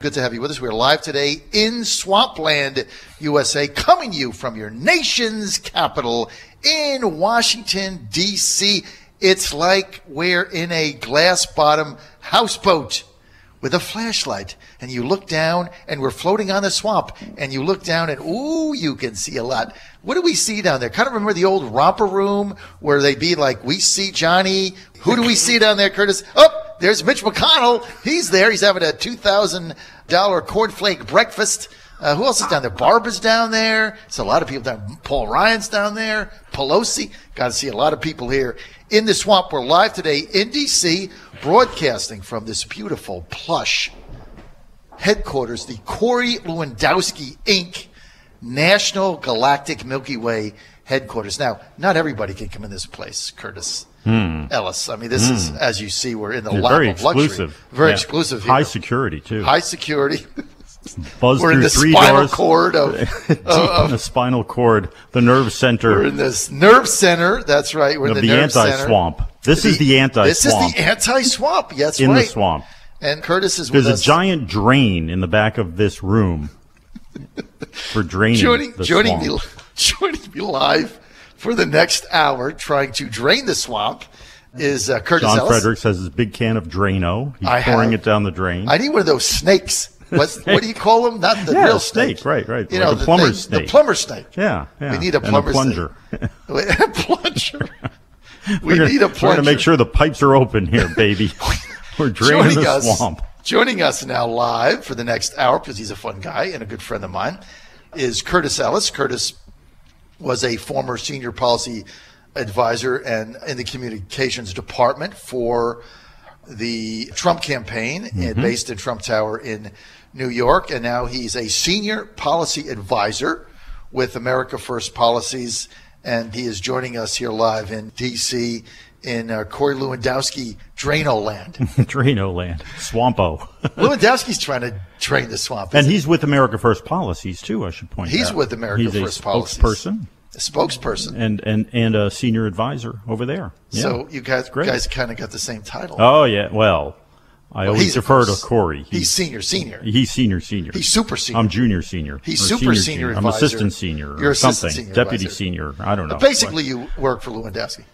Good to have you with us. We're live today in Swampland, USA, coming to you from your nation's capital in Washington, D.C. It's like we're in a glass-bottom houseboat with a flashlight, and you look down, and we're floating on the swamp, and you look down, and ooh, you can see a lot. What do we see down there? Kind of remember the old romper room where they'd be like, we see Johnny. Who do we see down there, Curtis? Oh! There's Mitch McConnell. He's there. He's having a $2,000 cornflake breakfast. Who else is down there? Barbara's down there. There's a lot of people down. Paul Ryan's down there. Pelosi. Got to see a lot of people here in the swamp. We're live today in D.C., broadcasting from this beautiful, plush headquarters, the Corey Lewandowski, Inc. National Galactic Milky Way headquarters. Now, not everybody can come in this place, Curtis. Ellis. I mean, this is, as you see, we're in the lap of luxury. Very exclusive. Here. High security, too. High security. Buzz we're through in the three spinal doors. cord of the spinal cord, the nerve center. We're in this nerve center. That's right. We're in the nerve center. Anti-swamp. This is the anti-swamp. This is the anti-swamp. Yes, in right. the swamp. And Curtis is with us. There's a giant drain in the back of this room for draining the swamp. Joining me live for the next hour, trying to drain the swamp, is Curtis John Ellis. Fredericks has his big can of Drano. He's pouring it down the drain. I need one of those snakes. What do you call them? Not the real snake. Right. You like know, the plumber's snake. The plumber snake. Yeah. We need a plumber plunger. A plunger. We need a plunger. We're going to make sure the pipes are open here, baby. We're draining the swamp. Joining us now live for the next hour, because he's a fun guy and a good friend of mine, is Curtis Ellis. Curtis was a former senior policy advisor and in the communications department for the Trump campaign, based in Trump Tower in New York. And now he's a senior policy advisor with America First Policies. And he is joining us here live in D.C. in Corey Lewandowski, Drano Land. Drano Land. Swampo. Lewandowski's trying to drain the swamp. And he's with America First Policies, too, I should point out. He's with America First Policies. He's a spokesperson. And a senior advisor over there. Yeah. So you guys kind of got the same title. Oh, yeah. Well, I always defer to Corey. He's senior. He's senior. He's super senior. I'm junior senior. He's super senior advisor. I'm assistant senior. You're or something. Senior Deputy advisor. senior. I don't know. But basically, you work for Lewandowski.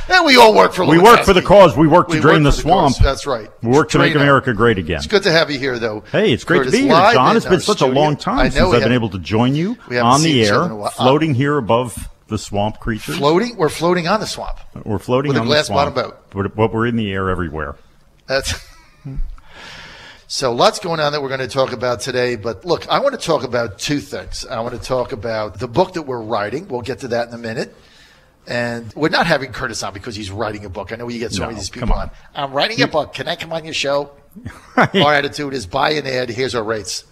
And we all work for Lewandowski. We work for the cause. We work to drain the swamp. That's right. We work to make America great again. It's good to have you here, though. Hey, it's great Curtis, to be here, John. It's been such a long time since I've been able to join you on the air, floating here above the swamp creatures. Floating? We're floating on the swamp. We're floating on the swamp. With a glass-bottom boat. But we're in the air everywhere. So lots going on that we're going to talk about today. But look, I want to talk about two things. I want to talk about the book that we're writing. We'll get to that in a minute. And we're not having Curtis on because he's writing a book. I know you get so many of these people on. I'm writing a book. Can I come on your show? Right. Our attitude is buy an ad. Here's our rates.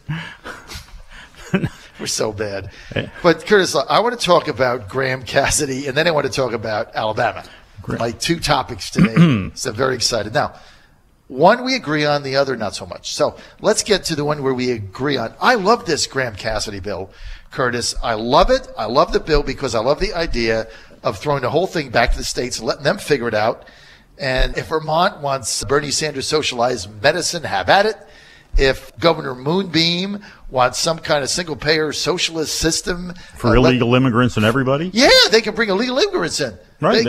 We're so bad. But Curtis, I want to talk about Graham Cassidy, and then I want to talk about Alabama. My two topics today. So I'm very excited. Now, one we agree on, the other not so much. So let's get to the one where we agree on. I love this Graham Cassidy bill, Curtis. I love it. I love the bill because I love the idea of throwing the whole thing back to the states and letting them figure it out. And if Vermont wants Bernie Sanders socialized medicine, have at it. If Governor Moonbeam wants some kind of single-payer socialist system for illegal immigrants and everybody, they can bring illegal immigrants in. Right,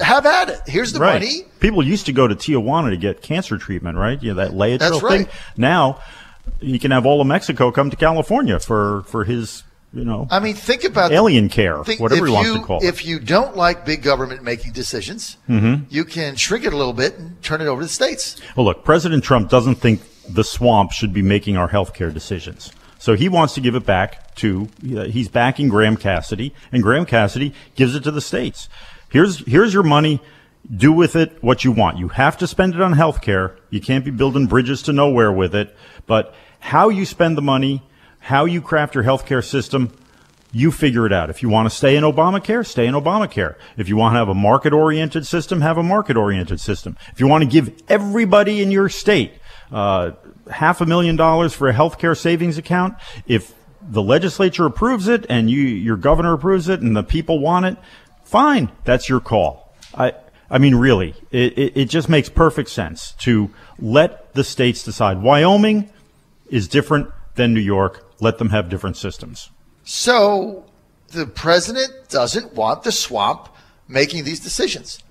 have at it. Here's the money. People used to go to Tijuana to get cancer treatment, right? You know, that Laetrile thing. Right. Now you can have all of Mexico come to California for his. I mean, think about alien care, whatever he wants to call it. If you don't like big government making decisions, you can shrink it a little bit and turn it over to the states. Well, look, President Trump doesn't think the swamp should be making our health care decisions. So he wants to give it back to, he's backing Graham Cassidy, and Graham Cassidy gives it to the states. Here's your money. Do with it what you want. You have to spend it on health care. You can't be building bridges to nowhere with it. But how you spend the money, how you craft your healthcare system, you figure it out. If you want to stay in Obamacare, stay in Obamacare. If you want to have a market-oriented system, have a market-oriented system. If you want to give everybody in your state $500,000 for a healthcare savings account, if the legislature approves it and your governor approves it and the people want it, fine, that's your call. I mean, really, it just makes perfect sense to let the states decide. Wyoming is different than New York. Let them have different systems. So the president doesn't want the swamp making these decisions.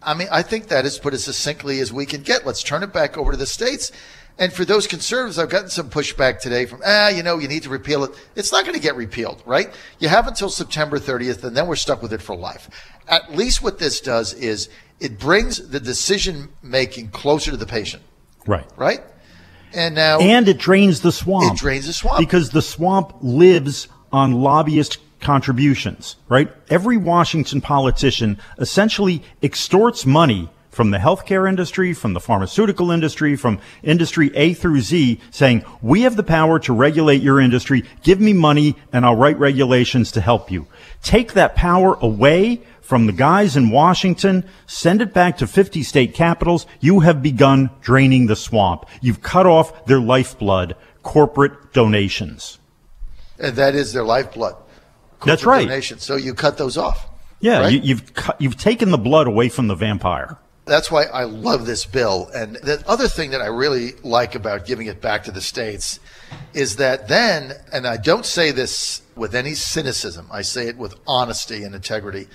I mean, I think that is put as succinctly as we can get. Let's turn it back over to the states. And for those conservatives, I've gotten some pushback today from, you need to repeal it. It's not going to get repealed, right? You have until September 30th, and then we're stuck with it for life. At least what this does is it brings the decision-making closer to the patient. Right. Right? And now... And it drains the swamp. It drains the swamp. Because the swamp lives on lobbyist contributions, right? Every Washington politician essentially extorts money from the healthcare industry, from the pharmaceutical industry, from industry A through Z, saying, we have the power to regulate your industry. Give me money and I'll write regulations to help you. Take that power away from the guys in Washington, send it back to 50 state capitals. You have begun draining the swamp. You've cut off their lifeblood, corporate donations. And that is their lifeblood. That's right. Donations. So you cut those off. Yeah, right? you've taken the blood away from the vampire. That's why I love this bill. And the other thing that I really like about giving it back to the states is that then, and I don't say this with any cynicism, I say it with honesty and integrity,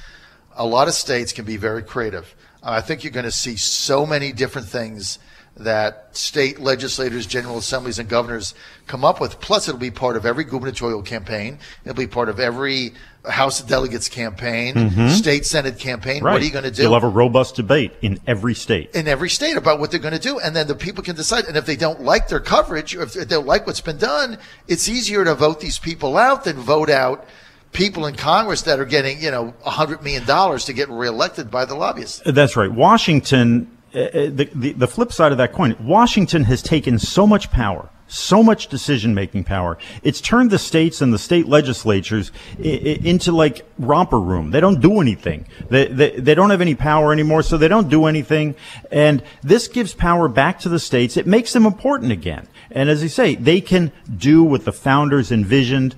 a lot of states can be very creative. I think you're going to see so many different things that state legislators, general assemblies, and governors come up with. Plus, it'll be part of every gubernatorial campaign. It'll be part of every House of Delegates campaign, state Senate campaign. Right. What are you going to do? You'll have a robust debate in every state. In every state about what they're going to do. And then the people can decide. And if they don't like their coverage, or if they don't like what's been done, it's easier to vote these people out than vote out people in Congress that are getting, $100 million to get reelected by the lobbyists. That's right. Washington... The flip side of that coin, Washington has taken so much power, so much decision-making power. It's turned the states and the state legislatures into like romper room. They don't do anything. They don't have any power anymore, so they don't do anything. And this gives power back to the states. It makes them important again. And as you say, they can do what the founders envisioned,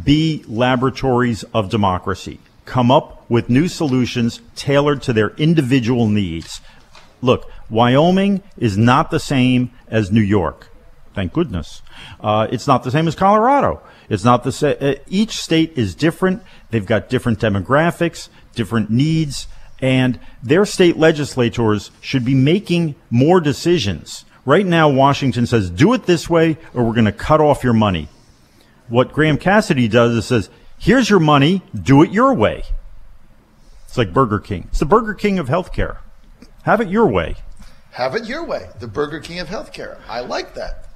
be laboratories of democracy, come up with new solutions tailored to their individual needs. Look, Wyoming is not the same as New York. Thank goodness. It's not the same as Colorado. It's not the same. Each state is different. They've got different demographics, different needs, and their state legislators should be making more decisions. Right now, Washington says, do it this way or we're going to cut off your money. What Graham Cassidy does is says, here's your money, do it your way. It's like Burger King. It's the Burger King of healthcare. Have it your way. Have it your way. The Burger King of healthcare. I like that.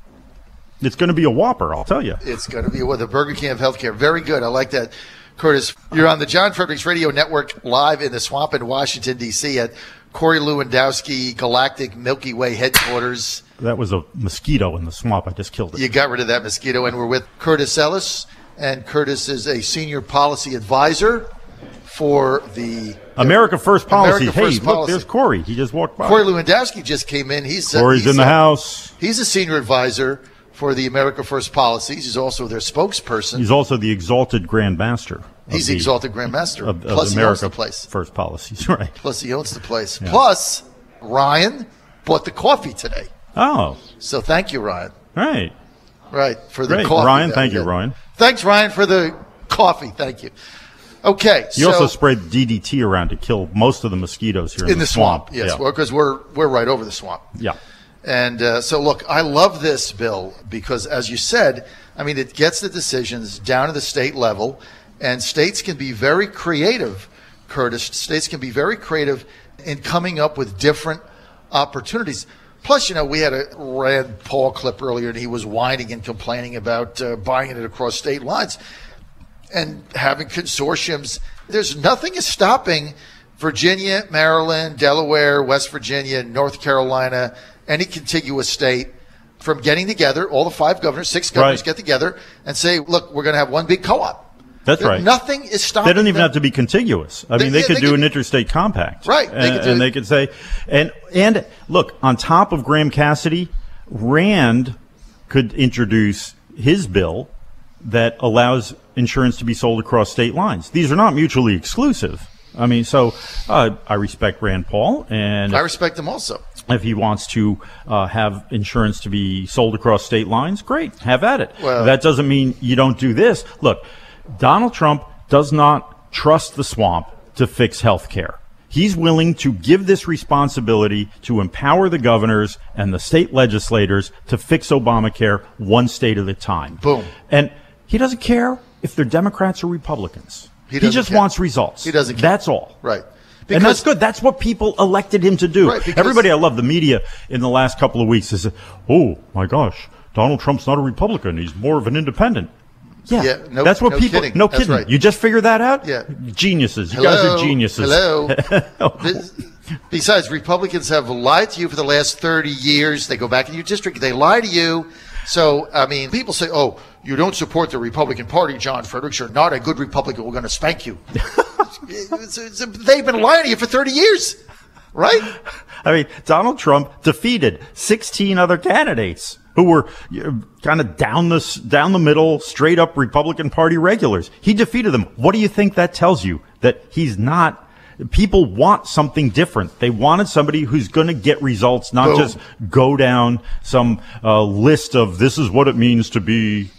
It's going to be a Whopper, I'll tell you. It's going to be the Burger King of healthcare. Very good. I like that. Curtis, you're on the John Fredericks Radio Network live in the swamp in Washington, D.C. at Corey Lewandowski Galactic Milky Way headquarters. That was a mosquito in the swamp. I just killed it. You got rid of that mosquito. And we're with Curtis Ellis. And Curtis is a senior policy advisor for the America First Policy. America First Look, Policy. there's Corey. He just walked by. Corey Lewandowski just came in. Corey's in the house. He's a senior advisor for the America First Policies. He's also their spokesperson. He's also the exalted Grand Master. He's the exalted Grand Master. Plus, he owns the America place. First Policies, right? Plus, he owns the place. Yeah. Plus, Ryan bought the coffee today. Oh. So thank you, Ryan. Right. Right, for the Great. coffee. Ryan, thank you, Ryan. Thanks, Ryan, for the coffee. Thank you. Okay. You also sprayed DDT around to kill most of the mosquitoes here in the swamp. Yes, yeah. well, because we're right over the swamp. Yeah. And so, look, I love this bill because, as you said, I mean, it gets the decisions down to the state level, and states can be very creative, Curtis. States can be very creative in coming up with different opportunities. Plus, we had a Rand Paul clip earlier, and he was whining and complaining about buying it across state lines and having consortiums. There's nothing is stopping Virginia, Maryland, Delaware, West Virginia, North Carolina, any contiguous state from getting together. All the 5 governors, 6 governors get together and say, look, we're going to have one big co-op. That's right. Nothing is stopping They don't even them. have to be contiguous. I mean, they could do an interstate compact. Right. And they could say, and look, on top of Graham Cassidy, Rand could introduce his bill that allows insurance to be sold across state lines. These are not mutually exclusive. I mean, so I respect Rand Paul, and I respect him also. If he wants to have insurance to be sold across state lines, great, have at it. Well, that doesn't mean you don't do this. Look, Donald Trump does not trust the swamp to fix health care. He's willing to give this responsibility to empower the governors and the state legislators to fix Obamacare one state at a time. Boom. And he doesn't care if they're Democrats or Republicans. He just wants results. He doesn't care. That's all. Right. And that's good. That's what people elected him to do. Right, Everybody, I love the media in the last couple of weeks has said, oh, my gosh, Donald Trump's not a Republican. He's more of an independent. Yeah, that's what people. Kidding. No That's kidding. right. You just figured that out? Yeah. Geniuses. You guys are geniuses. Hello. Besides, Republicans have lied to you for the last 30 years. They go back in your district. They lie to you. So, I mean, people say, oh, you don't support the Republican Party, John Fredericks. You're not a good Republican. We're going to spank you. They've been lying to you for 30 years, right? I mean, Donald Trump defeated 16 other candidates who were kind of down the middle, straight up Republican Party regulars. He defeated them. What do you think that tells you? That he's not. People want something different. They wanted somebody who's going to get results, not just go down some list of this is what it means to be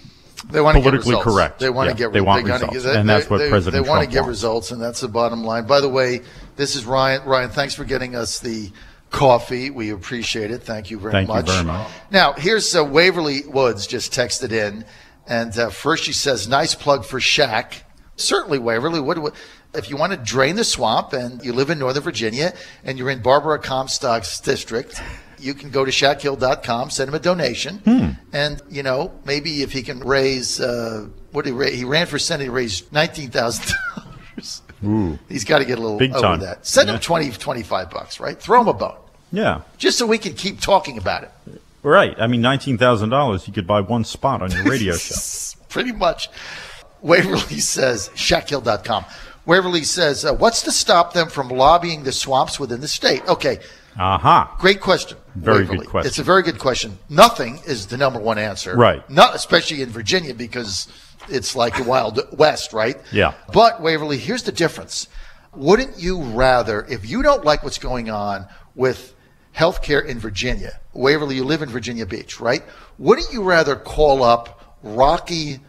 politically correct. They want to get results, and that's what President Trump They want to get wants. results, and that's the bottom line. By the way, this is Ryan. Ryan, thanks for getting us the coffee. We appreciate it. Thank you very much. Thank you very much. Now, here's Waverly Woods just texted in, and first she says, nice plug for Shaq. Certainly, Waverly. If you want to drain the swamp and you live in Northern Virginia and you're in Barbara Comstock's district, you can go to shackhill.com, send him a donation, and, you know, maybe if he can raise, he ran for Senate, he raised $19,000. Ooh. He's got to get a little Big over time. that. Send him $25, right? Throw him a bone. Yeah. Just so we can keep talking about it. Right. I mean, $19,000, you could buy one spot on your radio show. Pretty much. Waverly says, shackhill.com. Waverly says, what's to stop them from lobbying the swamps within the state? Okay. Aha. Great question. Very Waverly. good question. It's a very good question. Nothing is the number one answer. Right. Not especially in Virginia because it's like the Wild West, right? Yeah. But, Waverly, here's the difference. Wouldn't you rather, if you don't like what's going on with healthcare in Virginia, Waverly, you live in Virginia Beach, right? Wouldn't you rather call up Rocky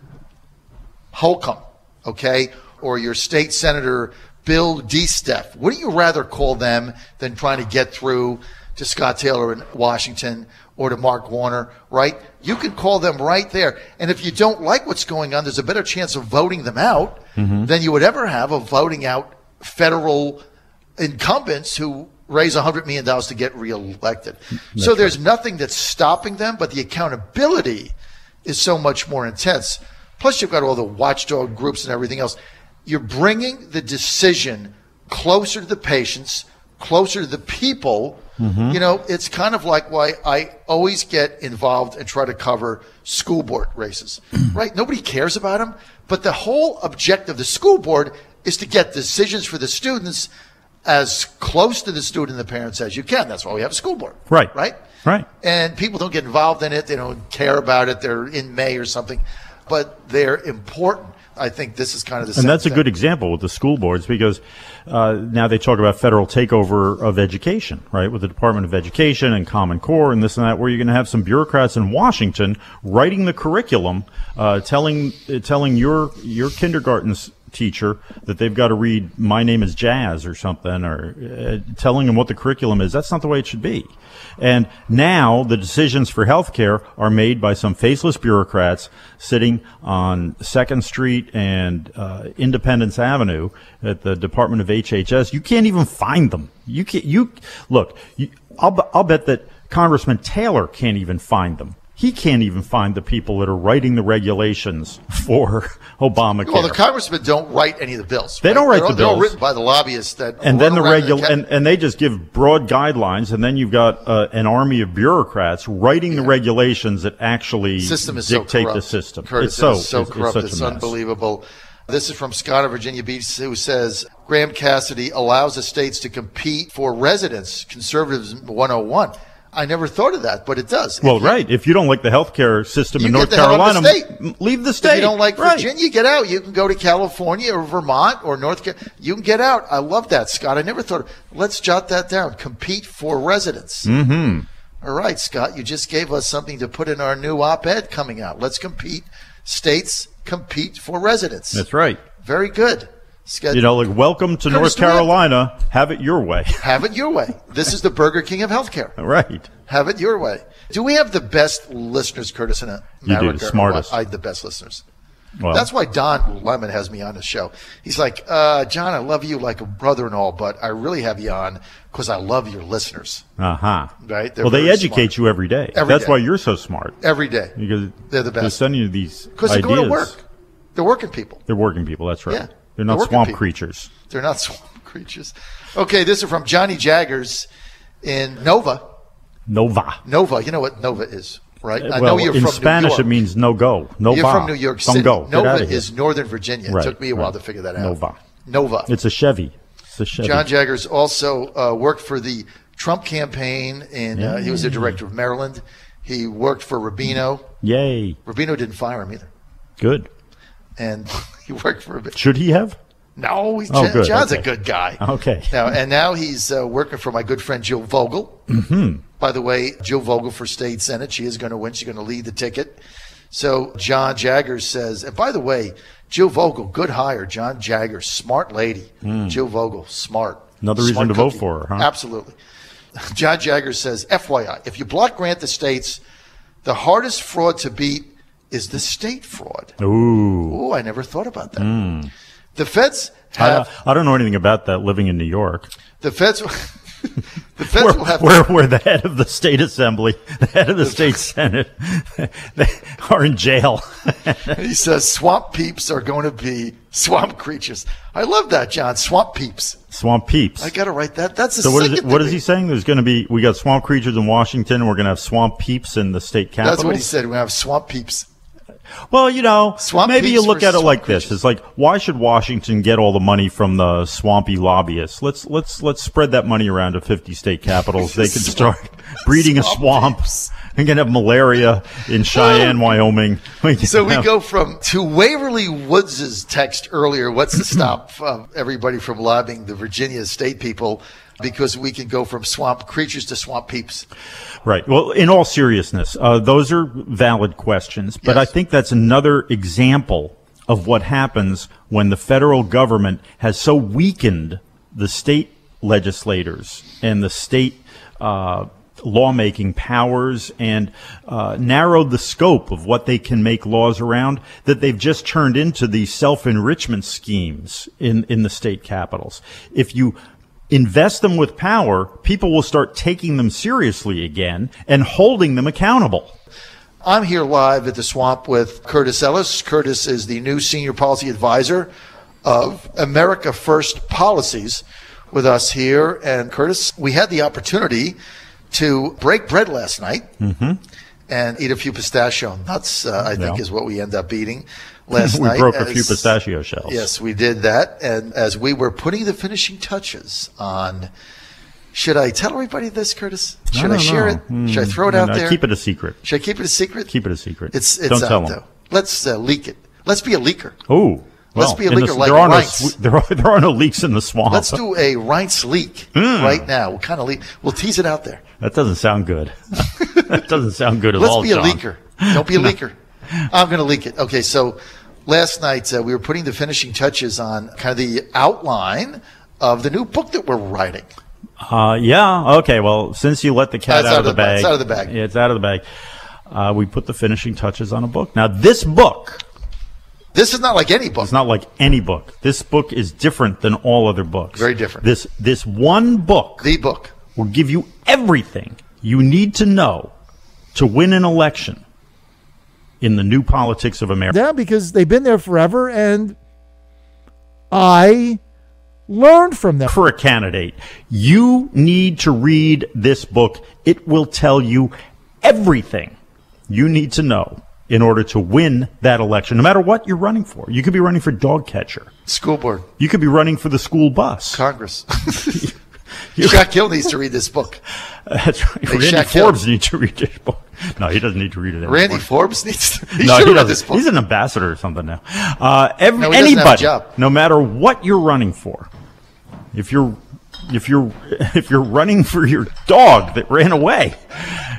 Holcomb, okay, or your state senator Bill DeSteff? Wouldn't you rather call them than trying to get through to Scott Taylor in Washington or to Mark Warner, right? You could call them right there. And if you don't like what's going on, there's a better chance of voting them out than you would ever have of voting out federal incumbents who raise $100 million to get reelected. So there's nothing that's stopping them, but the accountability is so much more intense. Plus, you've got all the watchdog groups and everything else. You're bringing the decision closer to the patients, closer to the people. You know, it's kind of like why I always get involved and try to cover school board races, right? Nobody cares about them, but the whole objective of the school board is to get decisions for the students as close to the student and the parents as you can. That's why we have a school board. Right. Right? Right. And people don't get involved in it. They don't care about it. They're in May or something. But they're important. I think this is kind of the same And that's thing. a good example with the school boards because now they talk about federal takeover of education, right, with the Department of Education and Common Core and this and that, where you're going to have some bureaucrats in Washington writing the curriculum, telling your kindergarten teacher that they've got to read My Name is Jazz or something, or telling them what the curriculum is. That's not the way it should be. And now the decisions for healthcare are made by some faceless bureaucrats sitting on 2nd Street and Independence Avenue at the Department of HHS. You can't even find them. I'll bet that Congressman Taylor can't even find them. He can't even find the people that are writing the regulations for Obamacare. Well, the congressmen don't write any of the bills. They don't write the bills. They're all written by the lobbyists that. And then the and they just give broad guidelines, and then you've got an army of bureaucrats writing the regulations that actually dictate the system. Curtis, it's so corrupt. It's unbelievable. This is from Scott of Virginia Beach, who says Graham Cassidy allows the states to compete for residents. Conservatives 101. I never thought of that, but it does. Well, right. If you don't like the healthcare system in get North the hell out of Carolina, the state. leave the state. If you don't like Right. Virginia, get out. You can go to California or Vermont or North Carolina. You can get out. I love that, Scott. I never thought. Let's jot that down. Compete for residents. Mm-hmm. All right, Scott. You just gave us something to put in our new op-ed coming out. Let's compete. States compete for residents. That's right. Very good. Scott, Like, welcome to North Carolina. Have it your way. have it your way. This is the Burger King of healthcare. Right. Have it your way. Do we have the best listeners, Curtis, in America? You do, smartest. The best listeners. Well, That's why Don Lemon has me on the show. He's like, John, I love you like a brother and all, but I really have you on because I love your listeners. uh-huh. Right? They're Well, they very educate smart. you every day. Every That's day. why you're so smart. Every day. Because They're the they're best. sending you these Because they're ideas. going to work. They're working people. They're working people. That's right. Yeah. They're not They're working swamp people. creatures. They're not swamp creatures. Okay, this is from Johnny Jaggers in Nova. Nova. Nova, you know what Nova is, right? I Well, know you're in from Spanish, New York. it means no go. No You're va. from New York Don't City. go. Get Nova out of here. is Northern Virginia. Right, It took me a while right. to figure that out. Nova. Nova. It's a Chevy. It's a Chevy. John Jaggers also worked for the Trump campaign, and he was the director of Maryland. He worked for Rubino. Yay. Rubino didn't fire him either. Good. And he worked for Rubino. Should he have? No, good. John's Okay. a good guy. Okay. Now he's working for my good friend Jill Vogel. Mm-hmm. By the way, Jill Vogel for state senate. She is going to win. She's going to lead the ticket. So John Jaggers says, and by the way, Jill Vogel, good hire. John Jaggers, smart lady. Jill Vogel, smart. Another reason Smart to vote cookie. for her, huh? Absolutely. John Jaggers says, FYI, if you block grant the states, the hardest fraud to beat is the state fraud. Ooh. I never thought about that. The feds have I don't know anything about that living in New York. the feds. The feds will have Where the head of the state assembly, the head of the state senate, they are in jail. He says swamp peeps are going to be swamp creatures. I love that, John. Swamp peeps. Swamp peeps. I got to write that. That's the So second what thing. is he saying? There's going to be, we got swamp creatures in Washington, and we're going to have swamp peeps in the state capital. That's what he said. We have swamp peeps. Well, Swamp maybe you peeps look at it versus like swamp this. creatures. It's like, why should Washington get all the money from the swampy lobbyists? Let's spread that money around to 50 state capitals. They can start breeding a swamp. We can have malaria in Cheyenne, Wyoming. So we go to Waverly Woods' text earlier. What's to stop everybody from lobbying the Virginia state people? Because we can go from swamp creatures to swamp peeps. Right. Well, in all seriousness, those are valid questions, but Yes. I think that's another example of what happens when the federal government has so weakened the state legislators and the state lawmaking powers and narrowed the scope of what they can make laws around, that they've just turned into these self-enrichment schemes in the state capitals. If you invest them with power, people will start taking them seriously again and holding them accountable. I'm here live at the Swamp with Curtis Ellis. Curtis is the new senior policy advisor of America First Policies with us here. And Curtis, we had the opportunity to break bread last night and eat a few pistachio nuts, I think is what we end up eating last We night. broke a few pistachio shells. Yes, we did that. And as we were putting the finishing touches on, should I tell everybody this, Curtis? Should I share it? Should I throw it out there? Keep it a secret. Should I keep it a secret? Keep it a secret. It's Don't out, tell though. them. Let's leak it. Let's be a leaker. Oh. Let's be a leaker like there are Reince. there are no leaks in the swamp. Let's do a Reince leak right now. What kind of leak? We'll tease it out there. That doesn't sound good. That doesn't sound good at Let's all, be a John. leaker. Don't be a leaker. I'm going to leak it. Okay, so last night we were putting the finishing touches on kind of the outline of the new book that we're writing. Yeah. Okay. Well, since you let the cat That's out of the bag. It's out of the bag. Yeah, it's out of the bag. We put the finishing touches on a book. Now, this book, This is not like any book. it's not like any book. This book is different than all other books. Very different. This one book The book. will give you everything you need to know to win an election in the new politics of America. Yeah, because they've been there forever, and I learned from them. For a candidate, you need to read this book. It will tell you everything you need to know in order to win that election, no matter what you're running for. You could be running for dog catcher. School board. You could be running for the school bus. Congress. Shaq Hill needs to read this book. That's right. Hey, Randy Shaq Forbes Hill. needs to read this book. No, he doesn't need to read it anymore. Randy Forbes needs to. He No, should he have read doesn't. this book. He's an ambassador or something now. No, he doesn't have a Anybody, job. no matter what you're running for, if you're running for your dog that ran away,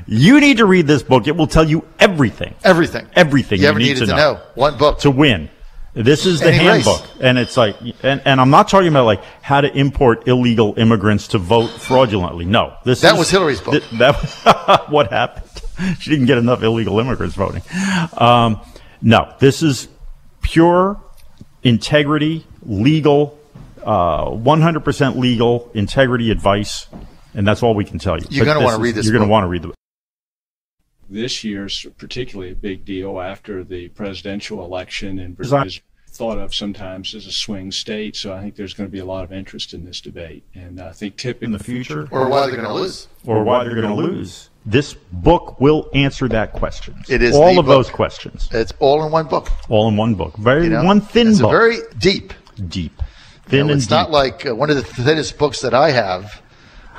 you need to read this book. It will tell you everything. Everything You ever need needed to know One book. to win. This is the Any race. handbook, and it's like, and I'm not talking about like how to import illegal immigrants to vote fraudulently. No, That was Hillary's book. That what happened. She didn't get enough illegal immigrants voting. No, this is pure integrity, legal, 100% legal integrity advice, and that's all we can tell you. You're going to want to read this You're book. going to want to read the book. This year's particularly a big deal after the presidential election, and Virginia is thought of sometimes as a swing state. So I think there's going to be a lot of interest in this debate, and I think typically In the future, Or why they're going to lose. or why they're going to lose. This book will answer that question. It is all the of book. those questions, It's all in one book. all in one book. Very You know? one thin It's book, very deep. deep, You thin know, and it's not deep. like one of the thinnest books that I have.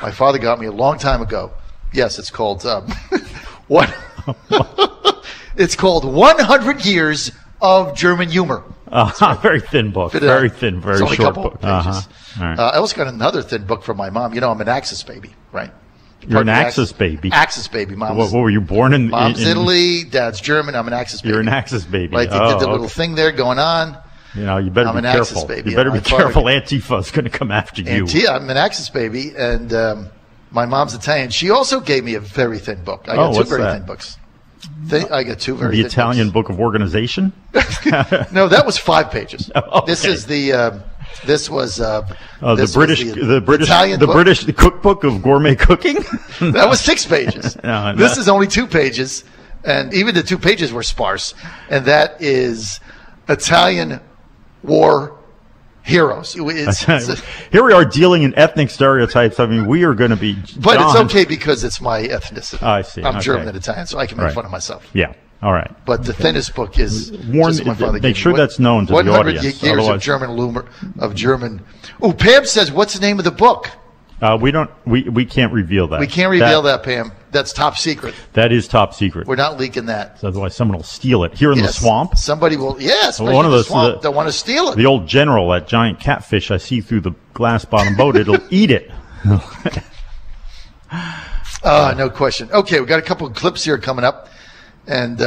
My father got me a long time ago. Yes, it's called what? It's called 100 Years of German Humor. Very thin book, Fit it very out. thin, very It's only a short couple book. pages. All right. I also got another thin book from my mom. You know, I'm an Axis baby, right? You're an Part of the Axis baby. Axis baby. What were you born in? Mom's in Italy, dad's German. I'm an Axis baby. You're an Axis baby. Right? They Oh, did the little okay. thing there going on. You know, you better I'm be an Axis careful. baby, You better and be my father- careful. Antifa's going to come after you. And I'm an Axis baby, and my mom's Italian. She also gave me a very thin book. I got two what's very that? thin books. I got two very The thin Italian books. Book of Organization. No, that was 5 pages. Okay. This is the. This was The this British, was the British, Italian the book. British cookbook of gourmet cooking. That was 6 pages. No, This no. is only 2 pages, and even the 2 pages were sparse. And that is Italian war heroes. Here we are dealing in ethnic stereotypes. I mean, we are going to be. But it's John. okay because it's my ethnicity. I see. I'm Okay. German and Italian, so I can make Right. fun of myself. Yeah. All right. But the thinnest book is Warn- just my father make gave me. sure that's known to the 100 audience, years otherwise- of German. Oh, Pam says, "What's the name of the book?" We don't. We can't reveal that. We can't reveal that, Pam. That's top secret. That is top secret. We're not leaking that. Otherwise, someone will steal it here in the Yes. swamp. Somebody will. Yes, One of one of the those- swamp. Don't want to steal it. The old general, that giant catfish I see through the glass bottom boat, it'll eat it. No question. Okay, we got a couple of clips here coming up, and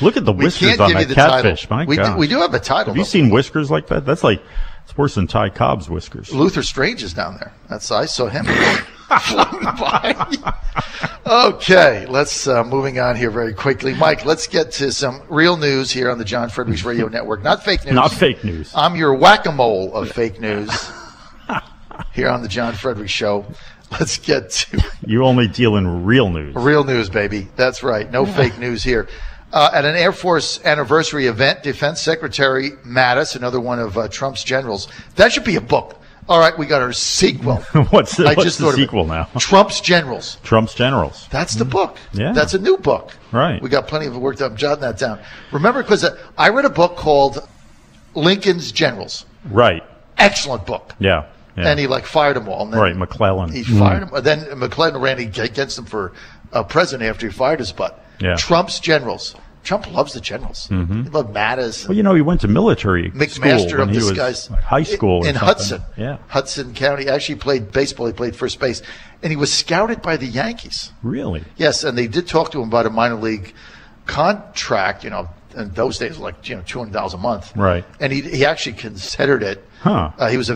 Look at the we whiskers can't on give you that the catfish. title. My We God. do have a title. Have you though. seen whiskers like that? That's like, it's worse than Ty Cobb's whiskers. Luther Strange is down there. I saw him floating by. Okay, let's moving on here very quickly. Mike, let's get to some real news here on the John Fredericks Radio Network. Not fake news. Not fake news. I'm your whack-a-mole of fake news here on the John Fredericks Show. Let's get to You only deal in real news. real news, baby. That's right. No fake news here. At an Air Force anniversary event, Defense Secretary Mattis, another one of Trump's generals, that should be a book. All right, we got our sequel. What's the, I what's just the thought of it. sequel now? Trump's Generals. Trump's generals. That's the book. Yeah. That's a new book. Right. We got plenty of work done. I'm jotting that down. Remember, because I read a book called Lincoln's Generals. Right. Excellent book. Yeah. Yeah. And he fired them all. And then Right, McClellan. He fired them. Then McClellan ran against him for president after he fired his butt. Yeah. Trump's Generals. Trump loves the generals. He loved Mattis. Well, you know, he went to military school McMaster when of he this was guy's high school or in something. Hudson. Yeah. Hudson County. Actually played baseball. He played first base. And he was scouted by the Yankees. Really? Yes, and they did talk to him about a minor league contract, in those days, like, $200,000 a month. Right. And he actually considered it. Huh. He was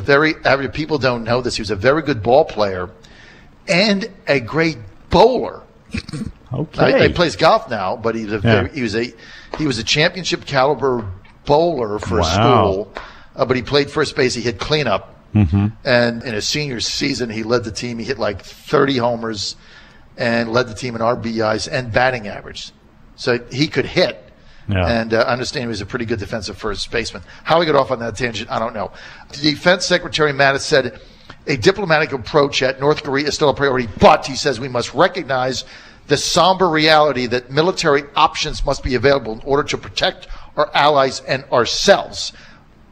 people don't know this, he was a very good ball player and a great bowler. Okay. He plays golf now, but he was a championship caliber bowler for school. But he played first base. He hit cleanup, and in his senior season, he led the team. He hit like 30 homers, and led the team in RBIs and batting average. So he could hit. Yeah. And I understand he was a pretty good defensive first baseman. How he got off on that tangent, I don't know. Defense Secretary Mattis said a diplomatic approach at North Korea is still a priority, but he says we must recognize the somber reality that military options must be available in order to protect our allies and ourselves.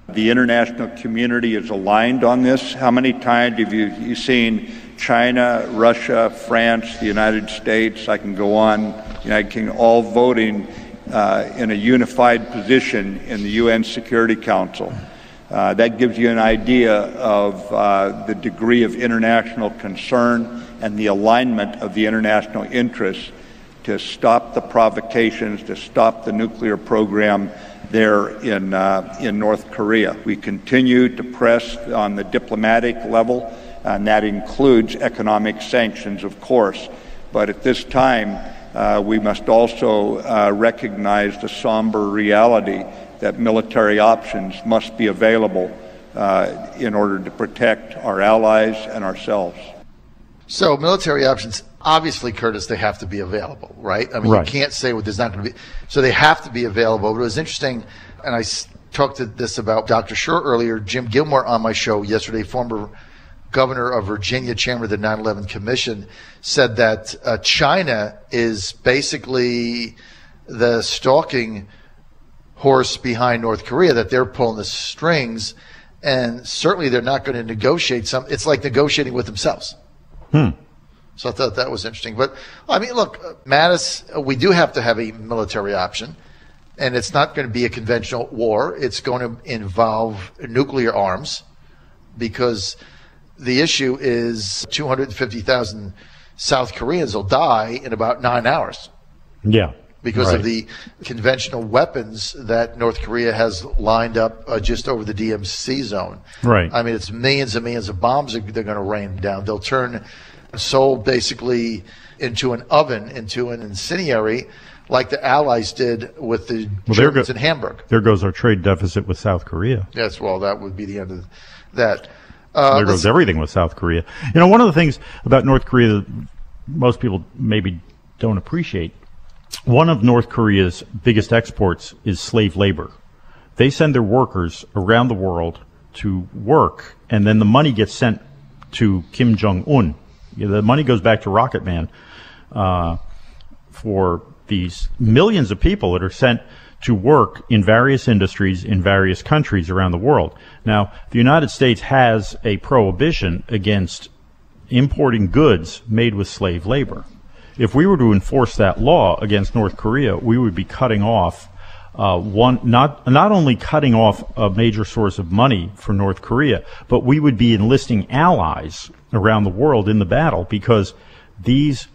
The international community is aligned on this. How many times have you seen China, Russia, France, the United States, I can go on, United Kingdom, all voting in a unified position in the UN Security Council? That gives you an idea of the degree of international concern and the alignment of the international interests to stop the provocations, to stop the nuclear program there in North Korea. We continue to press on the diplomatic level, and that includes economic sanctions, of course. But at this time, we must also recognize the somber reality that military options must be available in order to protect our allies and ourselves. So military options, obviously, Curtis, they have to be available, right? I mean, right. You can't say, well, there's not going to be. So they have to be available. But it was interesting, and I talked to this about Dr. Schur earlier, Jim Gilmore on my show yesterday, former governor of Virginia, chairman of the 9/11 Commission, said that China is basically the stalking horse behind North Korea, that they're pulling the strings, and certainly they're not going to negotiate it's like negotiating with themselves. So I thought that was interesting. But, I mean, look, Mattis, we do have to have a military option, and it's not going to be a conventional war. It's going to involve nuclear arms, because the issue is 250,000 South Koreans will die in about 9 hours. Yeah. Because right. of the conventional weapons that North Korea has lined up just over the DMZ zone. Right. I mean, it's millions and millions of bombs they're going to rain down. They'll turn Seoul basically into an oven, into an incendiary, like the Allies did with the Germans in Hamburg. There goes our trade deficit with South Korea. Yes, well, that would be the end of that. There goes everything with South Korea. You know, one of the things about North Korea that most people maybe don't appreciate, one of North Korea's biggest exports is slave labor. They send their workers around the world to work, and then the money gets sent to Kim Jong-un. The money goes back to Rocket Man for these millions of people that are sent to work in various industries in various countries around the world. Now, the United States has a prohibition against importing goods made with slave labor. If we were to enforce that law against North Korea, we would be cutting off not only cutting off a major source of money for North Korea, but we would be enlisting allies around the world in the battle, because these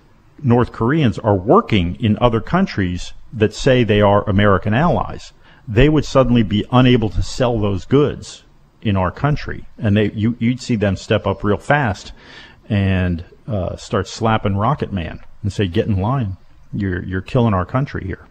North Koreans are working in other countries that say they are American allies. They would suddenly be unable to sell those goods in our country, and you'd see them step up real fast and start slapping Rocket Man and say, "Get in line! You're killing our country here."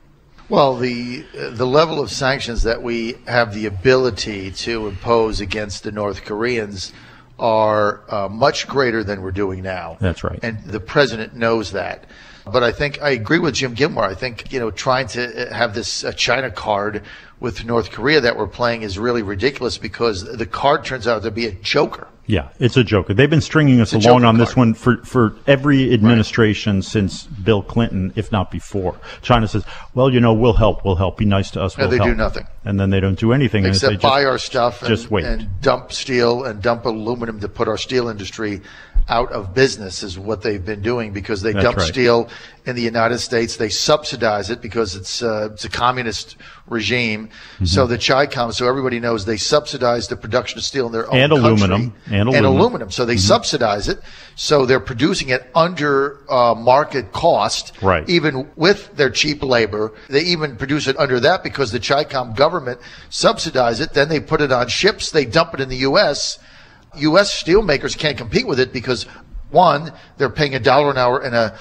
Well, the level of sanctions that we have the ability to impose against the North Koreans are much greater than we're doing now. That's right. And the president knows that. But I think I agree with Jim Gilmore. I think, trying to have this China card with North Korea that we're playing is really ridiculous, because the card turns out to be a joker. Yeah, it's a joker. They've been stringing us along on this one for every administration since Bill Clinton, if not before. China says, well, we'll help. Be nice to us, we'll help. They do nothing. And then they don't do anything. Except buy our stuff wait. And dump steel and dump aluminum to put our steel industry out of business is what they've been doing, because they dump steel in the United States. They subsidize it because it's a communist regime. Mm-hmm. So the Chi-Com, so everybody knows, they subsidize the production of steel in their own country. And aluminum. So they subsidize it. So they're producing it under market cost, right, even with their cheap labor. They even produce it under that because the Chi-Com government subsidizes it. Then they put it on ships. They dump it in the U.S. U.S. steelmakers can't compete with it because, one, they're paying $1 an hour in a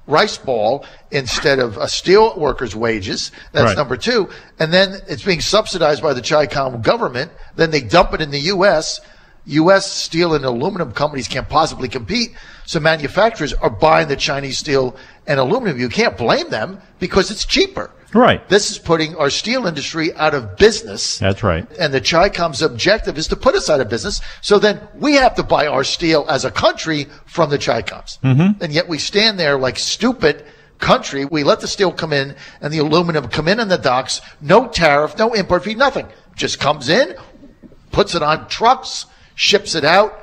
rice ball instead of a steel worker's wages. That's right. Number two. And then it's being subsidized by the Chi-Com government. Then they dump it in the U.S. U.S. steel and aluminum companies can't possibly compete. So manufacturers are buying the Chinese steel and aluminum. You can't blame them because it's cheaper. Right. This is putting our steel industry out of business. That's right. And the Chi-Com's objective is to put us out of business. So then we have to buy our steel as a country from the Chi-Coms. Mm-hmm. And yet we stand there like stupid country. We let the steel come in and the aluminum come in the docks. No tariff, no import fee, nothing. Just comes in. puts it on trucks, ships it out,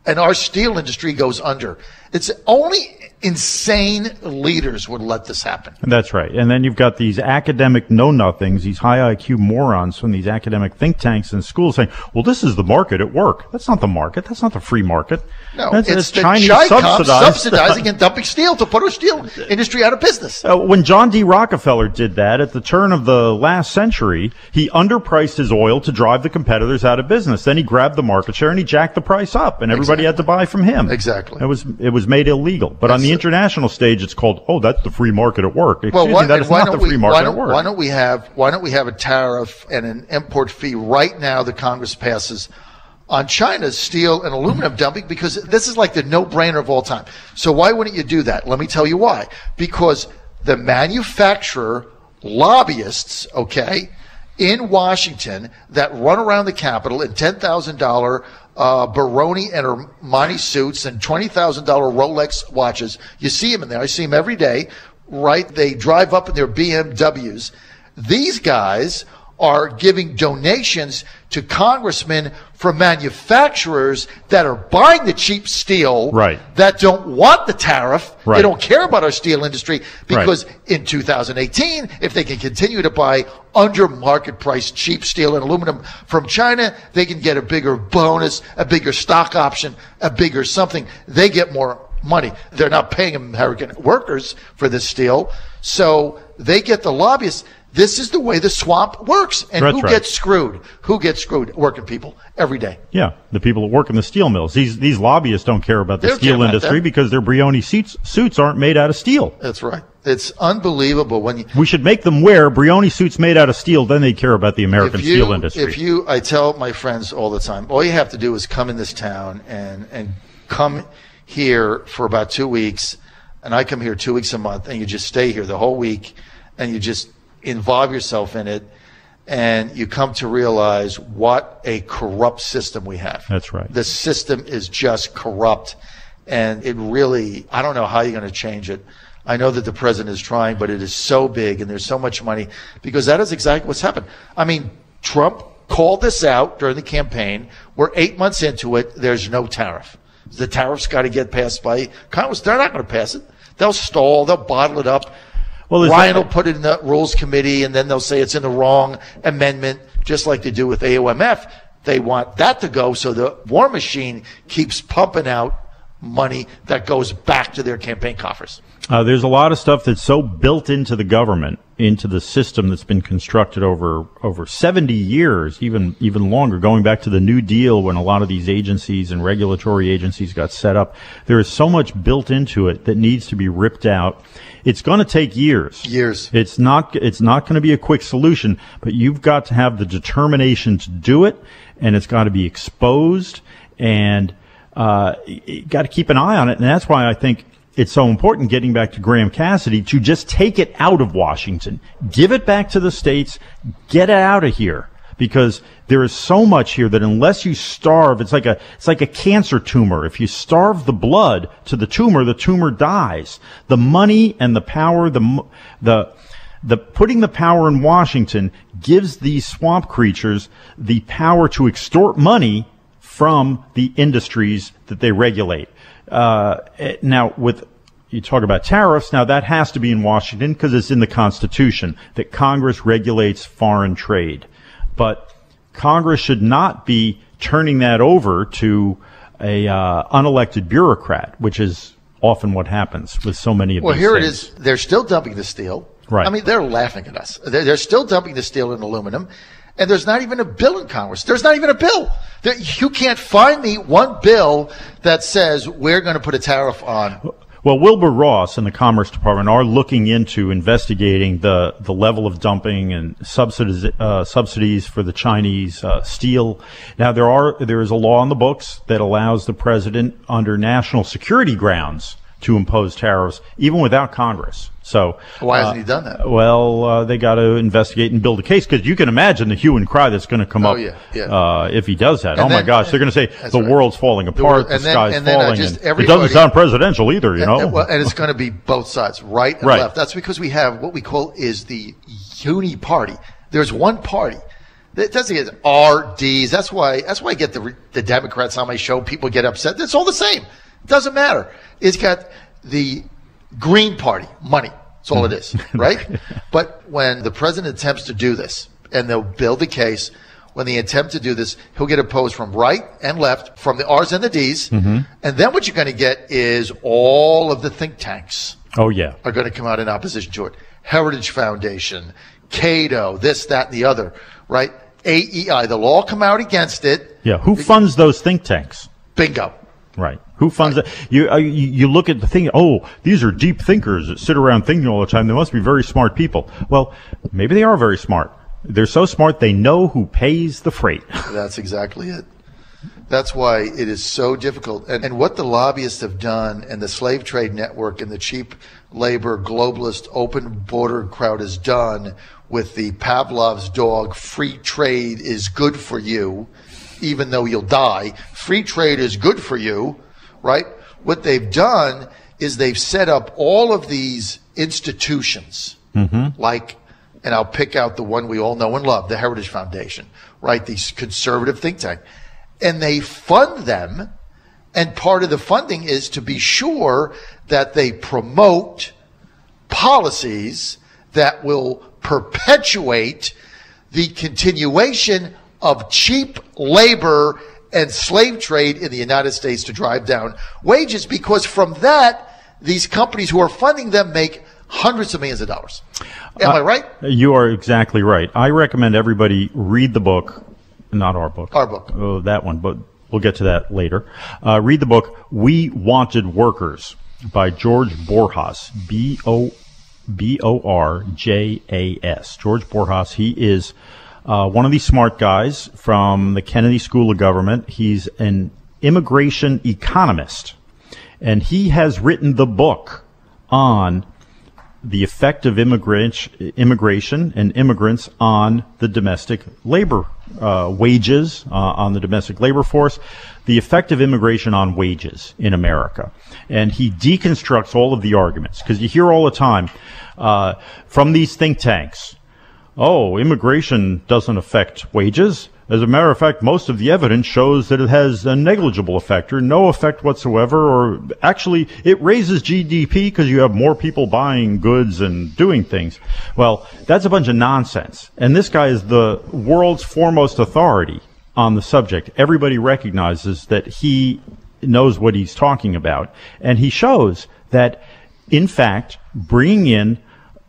and our steel industry goes under. It's only insane leaders would let this happen. That's right. And then you've got these academic know-nothings, these high IQ morons from these academic think tanks and schools saying, well, this is the market at work. That's not the market. That's not the free market. No, it's the Chinese subsidizing and dumping steel to put our steel industry out of business. When John D. Rockefeller did that at the turn of the last century, he underpriced his oil to drive the competitors out of business. Then he grabbed the market share and he jacked the price up, and everybody had to buy from him. Exactly. It was made illegal. But on the international stage, it's called, that's the free market at work. Excuse me, that is not the free market at work. Why don't we have a tariff and an import fee right now that Congress passes on China's steel and aluminum dumping, because this is like the no-brainer of all time. So why wouldn't you do that? Let me tell you why. Because the manufacturer lobbyists, in Washington that run around the Capitol in $10,000 Baroni and Armani suits and $20,000 Rolex watches. You see them in there. I see them every day, right? They drive up in their BMWs. These guys are giving donations to congressmen from manufacturers that are buying the cheap steel, that don't want the tariff. They don't care about our steel industry, because in 2018, if they can continue to buy under market price cheap steel and aluminum from China, they can get a bigger bonus, a bigger stock option, a bigger something. They get more money. They're not paying American workers for this steel, so they get the lobbyists. This is the way the swamp works. And who gets screwed? Who gets screwed? Working people every day. Yeah, the people that work in the steel mills. These lobbyists don't care about the steel industry because their Brioni suits aren't made out of steel. That's right. It's unbelievable we should make them wear Brioni suits made out of steel, then they care about the American steel industry. I tell my friends all the time, all you have to do is come in this town and come here for about 2 weeks, and I come here 2 weeks a month, and you just stay here the whole week, and you just involve yourself in it, and you come to realize what a corrupt system we have. That's right. The system is just corrupt, and it really, I don't know how you're going to change it. I know that the president is trying, but it is so big and there's so much money, because that is exactly what's happened. I mean, Trump called this out during the campaign. We're 8 months into it. There's no tariff. The tariff's got to get passed by Congress. They're not going to pass it. They'll stall. They'll bottle it up. Well, Ryan will put it in the Rules Committee, and then they'll say it's in the wrong amendment, just like they do with AOMF. They want that to go so the war machine keeps pumping out money that goes back to their campaign coffers. There's a lot of stuff that's so built into the government, into the system that's been constructed over 70 years, even longer, going back to the New Deal when a lot of these agencies and regulatory agencies got set up. There is so much built into it that needs to be ripped out. It's going to take years. It's not going to be a quick solution, but you've got to have the determination to do it, and it's got to be exposed, and you got to keep an eye on it. And that's why I think it's so important, getting back to Graham Cassidy, to just take it out of Washington, give it back to the states, get it out of here. Because there is so much here that unless you starve, it's like a cancer tumor. If you starve the blood to the tumor dies. The money and the power, the putting the power in Washington gives these swamp creatures the power to extort money from the industries that they regulate. Now, you talk about tariffs, now that has to be in Washington because it's in the Constitution that Congress regulates foreign trade. But Congress should not be turning that over to a unelected bureaucrat, which is often what happens with so many of these things. Well, here it is. They're still dumping the steel. Right. I mean, they're laughing at us. They're still dumping the steel and aluminum, and there's not even a bill in Congress. There's not even a bill. You can't find me one bill that says we're going to put a tariff on. Well, Wilbur Ross and the Commerce Department are looking into investigating the level of dumping and subsidies for the Chinese steel. Now, there is a law in the books that allows the president, under national security grounds, to impose tariffs, even without Congress. So why hasn't he done that? Well, they got to investigate and build a case, because you can imagine the hue and cry that's going to come up if he does that. My gosh, they're going to say the world's falling apart, the sky's falling. It doesn't sound presidential either, you know. And it's going to be both sides, right and left. That's because we have what we call is the uni party. There's one party It doesn't get RDs. That's why I get the Democrats on my show. People get upset. It's all the same. It doesn't matter. It's got the Green Party money. That's all it is, right? But when the president attempts to do this, and they'll build a case, when they attempt to do this, he'll get opposed from right and left, from the R's and the D's. And then what you're going to get is all of the think tanks are going to come out in opposition to it. Heritage Foundation, Cato, this, that, and the other, right? AEI, they'll all come out against it. Yeah, who funds those think tanks? Bingo. Right. Who funds it? You look at the thing, these are deep thinkers that sit around thinking all the time. They must be very smart people. Well, maybe they are very smart. They're so smart they know who pays the freight. That's exactly it. That's why it is so difficult. And what the lobbyists have done, and the slave trade network and the cheap labor globalist open border crowd has done with the Pavlov's dog, free trade is good for you, even though you'll die. Free trade is good for you, right? What they've done is they've set up all of these institutions, like, and I'll pick out the one we all know and love, the Heritage Foundation, right? These conservative think tank. And they fund them, and part of the funding is to be sure that they promote policies that will perpetuate the continuation of cheap labor and slave trade in the United States to drive down wages, because from that, these companies who are funding them make hundreds of millions of dollars. Am I right? You are exactly right. I recommend everybody read the book, not our book. Our book. Oh, that one, but we'll get to that later. Read the book, We Wanted Workers, by George Borjas, B-O-R-J-A-S. George Borjas, he is one of these smart guys from the Kennedy School of Government. He's an immigration economist, and he has written the book on the effect of immigration and immigrants on the domestic labor wages, on the domestic labor force, the effect of immigration on wages in America. And he deconstructs all of the arguments, because you hear all the time from these think tanks, immigration doesn't affect wages. As a matter of fact, most of the evidence shows that it has a negligible effect or no effect whatsoever, or actually it raises GDP because you have more people buying goods and doing things. Well, that's a bunch of nonsense. And this guy is the world's foremost authority on the subject. Everybody recognizes that he knows what he's talking about. And he shows that, in fact, bringing in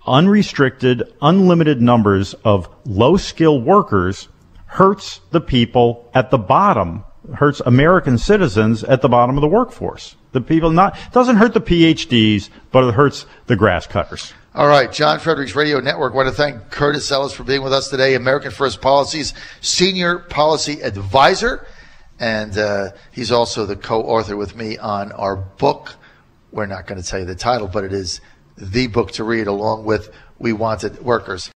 unrestricted, unlimited numbers of low-skilled workers hurts the people at the bottom, hurts American citizens at the bottom of the workforce. The people doesn't hurt the PhDs, but it hurts the grass cutters. All right, John Fredericks Radio Network. I want to thank Curtis Ellis for being with us today, American First Policy's Senior Policy Advisor. And he's also the co-author with me on our book. We're not going to tell you the title, but it is the book to read along with We Wanted Workers.